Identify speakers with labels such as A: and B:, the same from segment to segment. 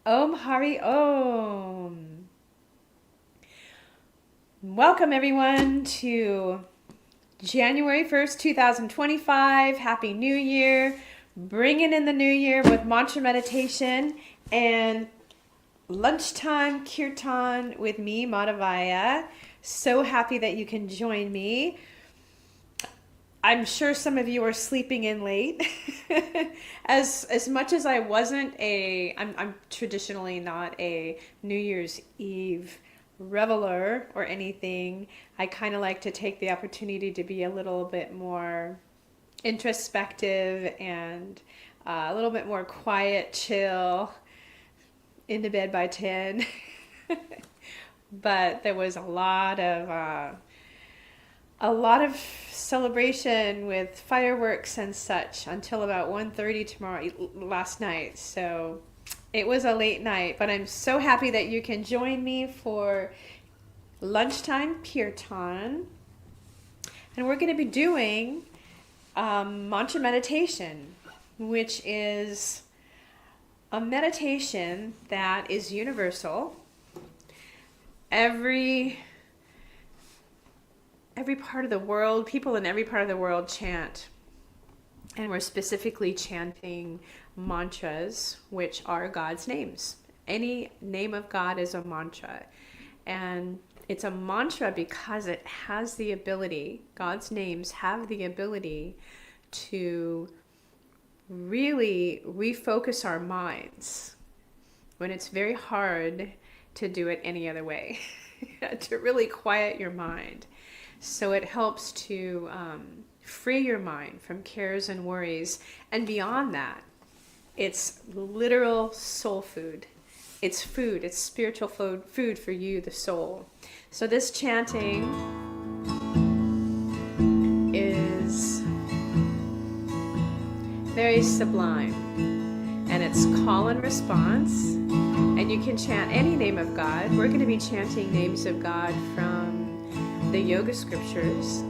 A: Om Hari Om. Welcome everyone to January 1st, 2025. Happy New Year. Bringing in the new year with mantra meditation and lunchtime kirtan with me, Madhavaya. So happy that you can join me. I'm sure some of you are sleeping in late. As much as I'm traditionally not a New Year's Eve reveler or anything. I kind of like to take the opportunity to be a little bit more introspective and a little bit more quiet, chill, into bed by 10. But there was a lot of celebration with fireworks and such until about 1:30 last night. So it was a late night, but I'm so happy that you can join me for Lunchtime Kirtan. And we're going to be doing mantra meditation, which is a meditation that is universal. Every part of the world, people in every part of the world chant. And we're specifically chanting mantras, which are God's names. Any name of God is a mantra. And it's a mantra because it has the ability, God's names have the ability to really refocus our minds when it's very hard to do it any other way, to really quiet your mind. So it helps to free your mind from cares and worries. And beyond that, it's literal soul food. It's food. It's spiritual food for you, the soul. So this chanting is very sublime. And it's call and response. And you can chant any name of God. We're going to be chanting names of God from the yoga scriptures.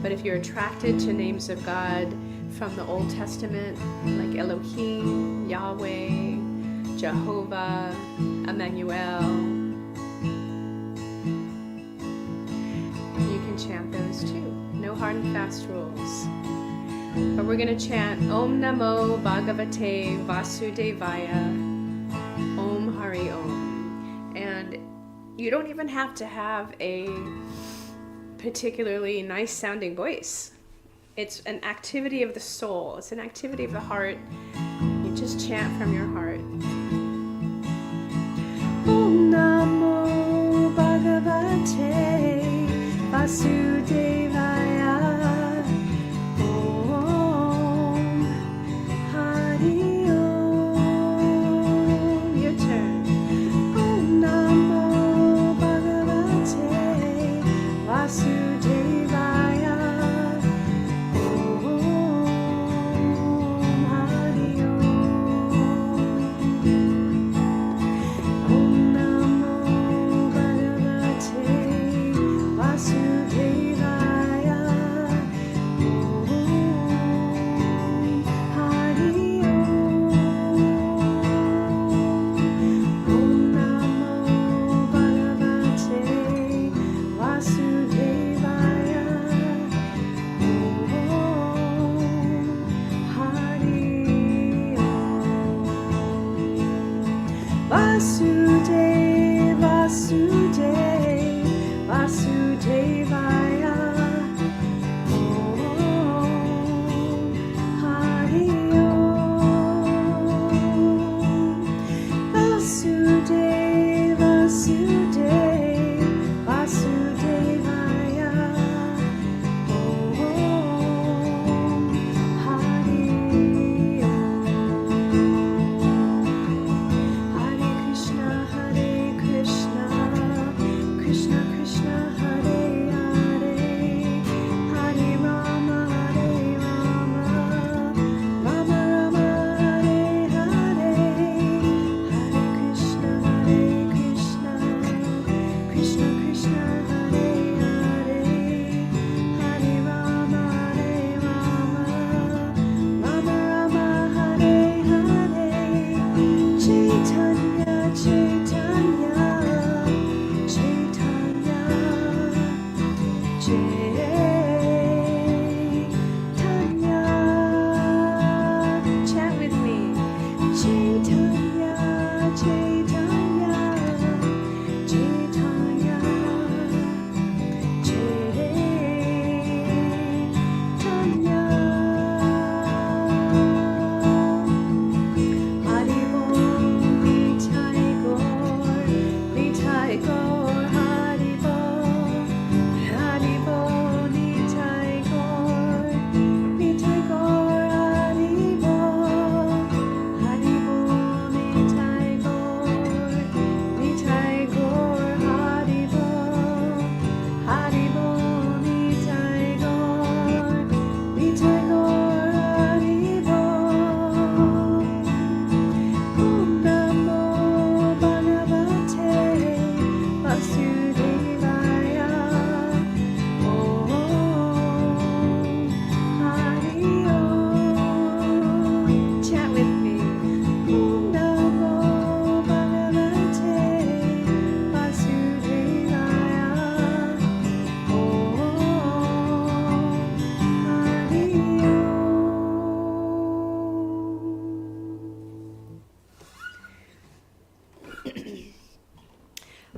A: But if you're attracted to names of God from the Old Testament, like Elohim, Yahweh, Jehovah, Emmanuel, you can chant those too. No hard and fast rules. But we're going to chant Om Namo Bhagavate Vasudevaya, Om Hari Om. And you don't even have to have a particularly nice sounding voice. It's an activity of the soul. It's an activity of the heart. You just chant from your heart. Om Namo Bhagavate Vasudevaya, Om Hari Om. Your turn. Om Namo Bhagavate Vasudevaya, Om Hari Om. Om Namo Bhagavate Vasudevaya, Om Hari Om. Om Namo Bhagavate Vasudevaya, Om Hari Om. Vasudev, Vasudev, Vasudevaya, Om Hari Om. Vasudev, Vasudev, Vasudevaya, Om Hari Om. Hare Krishna, Krishna Krishna, Hare Hare,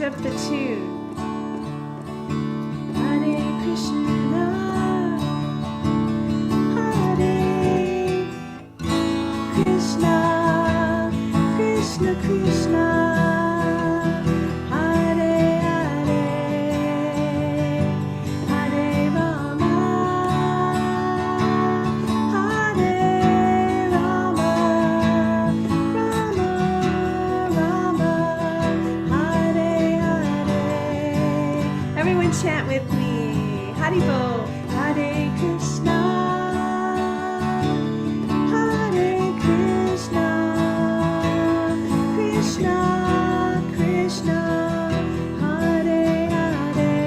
A: change up the tune. Hare Krishna, Hare Krishna, Krishna Krishna, Hare Hare, Hare Rama, Hare Rama, Rama Rama, Hare Hare. Everyone chant with me. Haribo, Hare Krishna, Hare Krishna, Krishna Krishna, Hare Hare,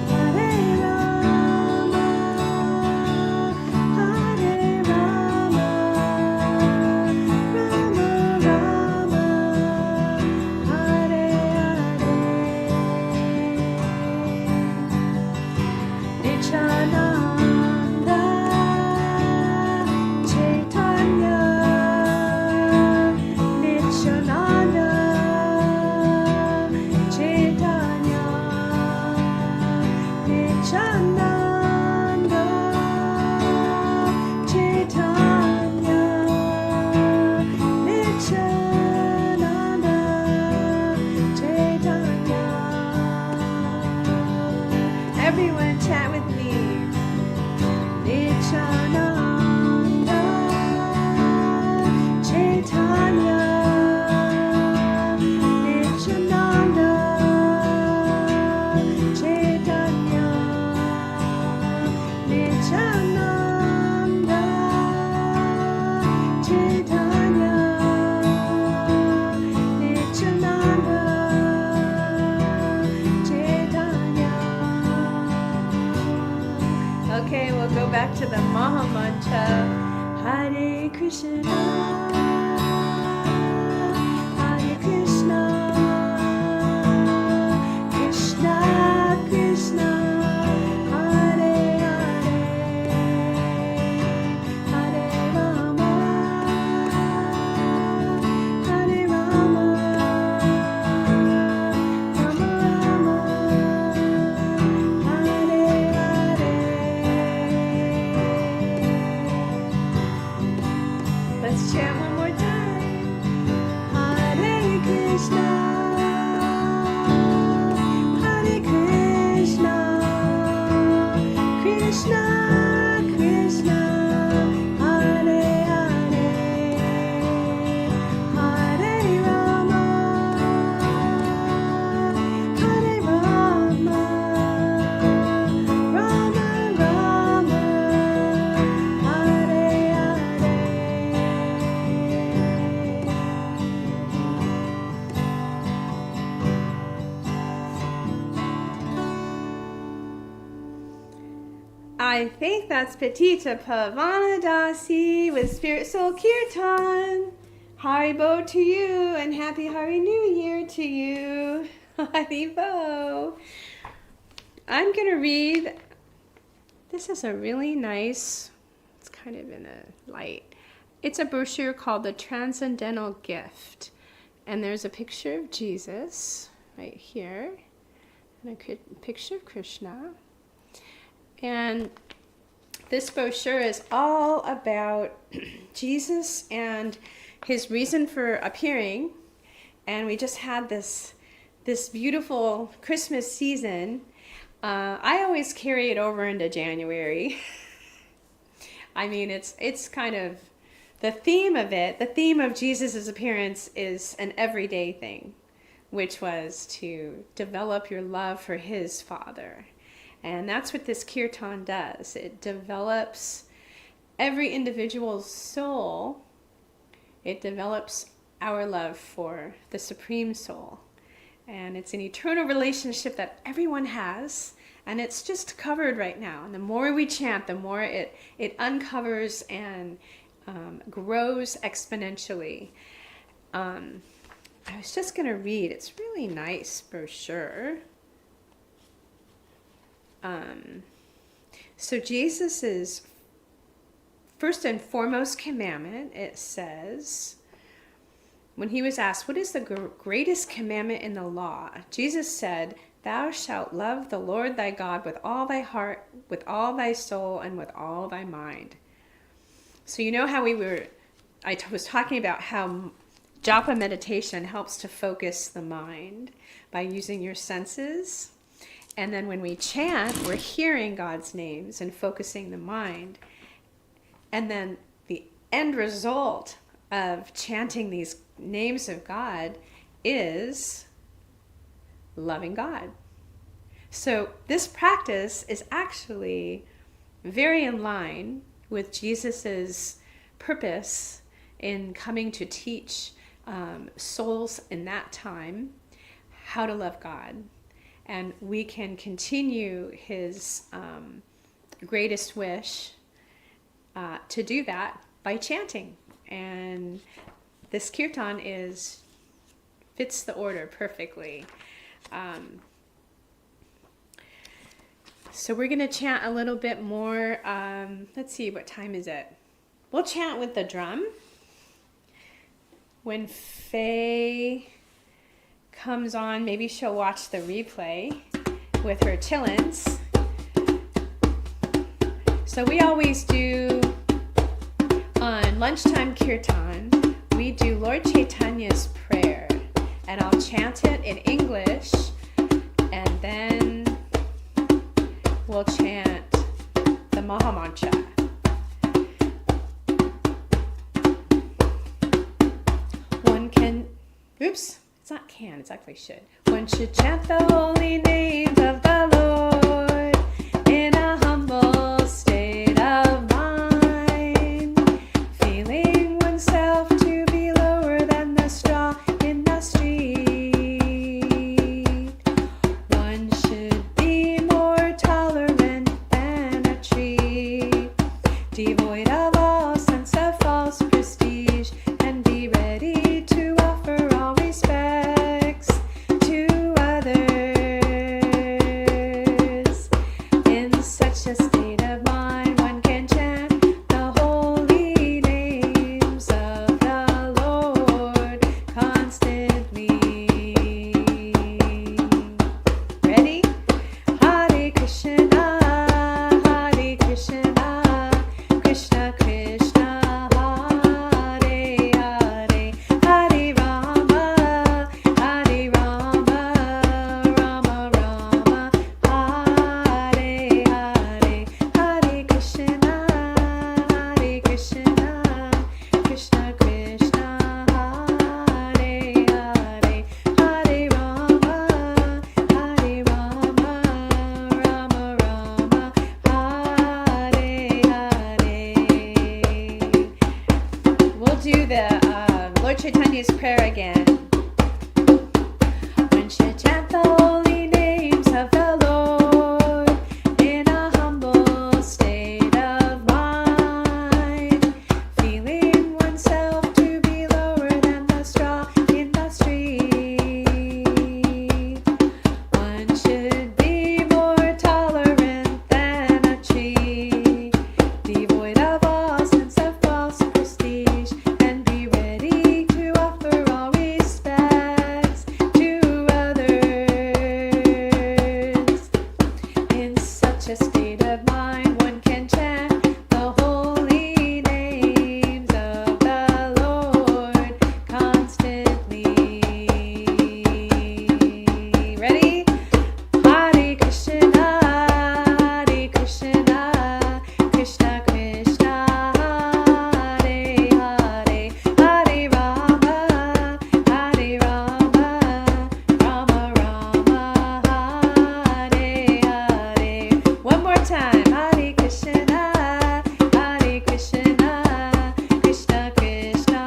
A: Hare Rama, Hare Rama, Rama Rama, Hare Hare. Nityananda, Chaitanya, Nityananda, Chaitanya, Nityananda, Chaitanya, Nityananda, Chaitanya. Everyone chat with me. Nityananda, Chaitanya, Nityananda, Chaitanya, Nityananda, Chaitanya, Nityananda, Chaitanya. Okay, we'll go back to the Maha Mantra. Hare Krishna, Hare Krishna, Krishna Krishna, Hare Hare, Hare Rama, Hare Rama, Rama Rama, Hare Hare. Let's chant one more time. Hare Krishna, Hare Krishna, Krishna Krishna, Hare Hare, Hare Rama, Hare Rama, Rama Rama, Hare Hare. I think that's Petita Pavanadasi with Spirit Soul Kirtan. Haribo to you and happy Hari New Year to you. Haribo. I'm going to read, this is a really nice, it's kind of in a light. It's a brochure called The Transcendental Gift. And there's a picture of Jesus right here and a picture of Krishna. And this brochure is all about Jesus and his reason for appearing. And we just had this beautiful Christmas season. I always carry it over into January. I mean, it's kind of the theme of it. The theme of Jesus' appearance is an everyday thing, which was to develop your love for his Father. And that's what this kirtan does. It develops every individual's soul. It develops our love for the Supreme Soul. And it's an eternal relationship that everyone has. And it's just covered right now. And the more we chant, the more it uncovers and grows exponentially. I was just going to read. It's really nice brochure. So Jesus's first and foremost commandment, it says, when he was asked, what is the greatest commandment in the law? Jesus said, thou shalt love the Lord thy God with all thy heart, with all thy soul, and with all thy mind. So you know how I was talking about how japa meditation helps to focus the mind by using your senses. And then when we chant, we're hearing God's names and focusing the mind. And then the end result of chanting these names of God is loving God. So this practice is actually very in line with Jesus's purpose in coming to teach souls in that time how to love God. And we can continue his greatest wish to do that by chanting. And this kirtan fits the order perfectly. So we're going to chant a little bit more. Let's see, what time is it? We'll chant with the drum. When Faye comes on, maybe she'll watch the replay with her chillins. So we always do, on Lunchtime Kirtan, we do Lord Chaitanya's prayer. And I'll chant it in English, and then we'll chant the Maha Mantra. It's actually should. One should chant the holy names of the Lord in a humble state of mind, feeling oneself to be lower than the straw in the street. One should be more tolerant than a tree, devoid of all sense of false prestige, and be ready to offer all respects to others. In such a state of mind, one can chant the holy names of the Lord constantly. Ready? Hare Krishna, Hare Krishna, Krishna Krishna, Hare Hare, Hare Rama, Hare Rama, Rama Rama, Hare Hare, Hare Krishna, Hare Krishna, Krishna Krishna, Hare Hare, Hare Rama, Hare Rama, Rama Rama, Hare Hare. We'll do the Lord Chaitanya's prayer again. One should chant the holy names of the Lord in a humble state of mind, feeling oneself to be lower than the straw in the street. One should be more tolerant than a tree, devoid of all sense of false prestige, and be ready to offer all respects to others. In such a state of mind, one can chant the holy names of the Lord constantly. Ready? Hare Krishna, Hare Krishna, Krishna Krishna, Hare Hare, Hare Rama, Hare Rama, Rama Rama, Hare Hare. One more time. Hare Krishna, Hare Krishna, Krishna Krishna,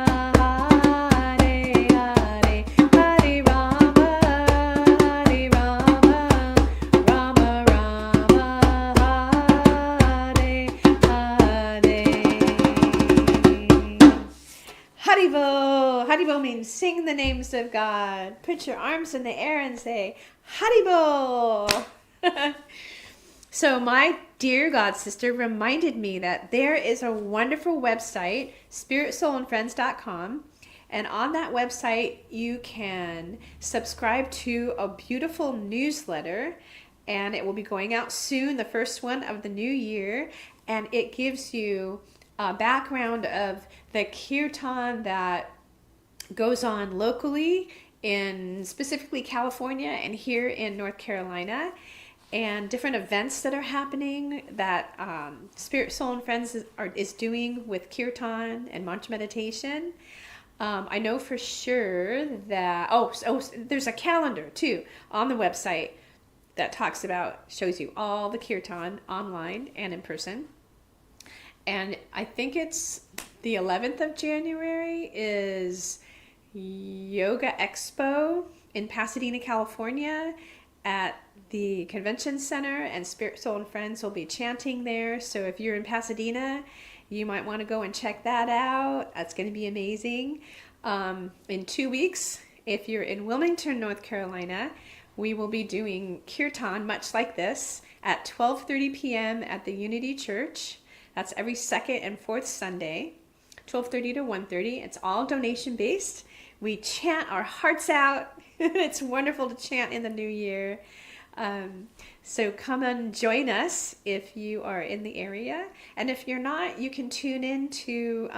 A: Hare Hare, Hare Rama, Hare Rama, Rama Rama, Hare Hare. Haribo. Haribo means sing the names of God. Put your arms in the air and say, Haribo. So my dear God sister reminded me that there is a wonderful website, spiritsoulandfriends.com, And on that website, you can subscribe to a beautiful newsletter, and it will be going out soon, the first one of the new year. And it gives you a background of the kirtan that goes on locally in specifically California and here in North Carolina, and different events that are happening that Spirit, Soul, and Friends is doing with kirtan and mantra meditation. I know for sure that, there's a calendar too on the website that shows you all the kirtan online and in person. And I think it's the 11th of January is Yoga Expo in Pasadena, California at the convention center, and Spirit, Soul, and Friends will be chanting there. So if you're in Pasadena, you might want to go and check that out. That's going to be amazing. In 2 weeks, if you're in Wilmington, North Carolina, we will be doing kirtan much like this at 12:30 p.m. at the Unity Church. That's every second and fourth Sunday, 12:30 to 1:30. It's all donation based. We chant our hearts out. It's wonderful to chant in the new year. So come and join us if you are in the area. And if you're not, you can tune in to,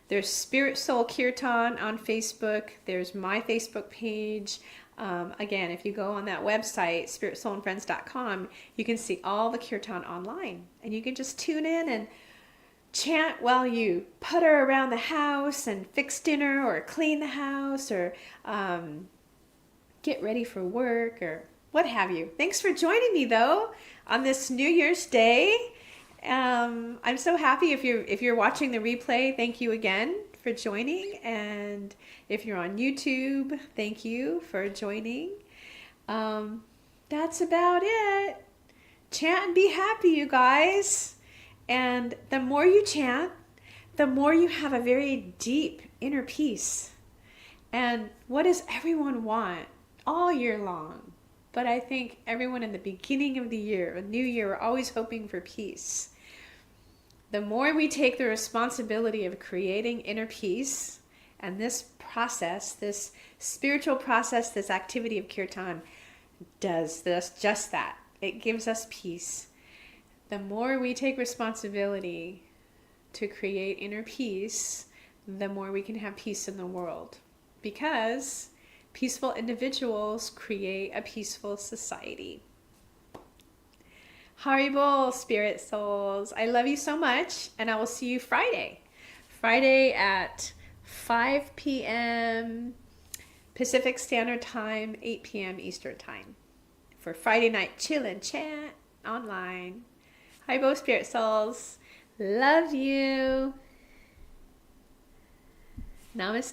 A: there's Spirit Soul Kirtan on Facebook. There's my Facebook page. Again, if you go on that website, spiritsoulandfriends.com, you can see all the kirtan online. And you can just tune in and chant while you putter around the house and fix dinner or clean the house or get ready for work or what have you. Thanks for joining me though on this New Year's Day. I'm so happy if you're watching the replay. Thank you again for joining, and if you're on YouTube, thank you for joining. That's about it. Chant and be happy, you guys. And the more you chant, the more you have a very deep inner peace. And what does everyone want all year long? But I think everyone in the beginning of the year, a new year, we're always hoping for peace. The more we take the responsibility of creating inner peace, and this process, this spiritual process, this activity of kirtan does just that. It gives us peace. The more we take responsibility to create inner peace, the more we can have peace in the world. Because peaceful individuals create a peaceful society. Haribol, spirit souls. I love you so much, and I will see you Friday. Friday at 5 p.m. Pacific Standard Time, 8 p.m. Eastern Time for Friday night chill and chant online. Haribol, spirit souls. Love you. Namaste.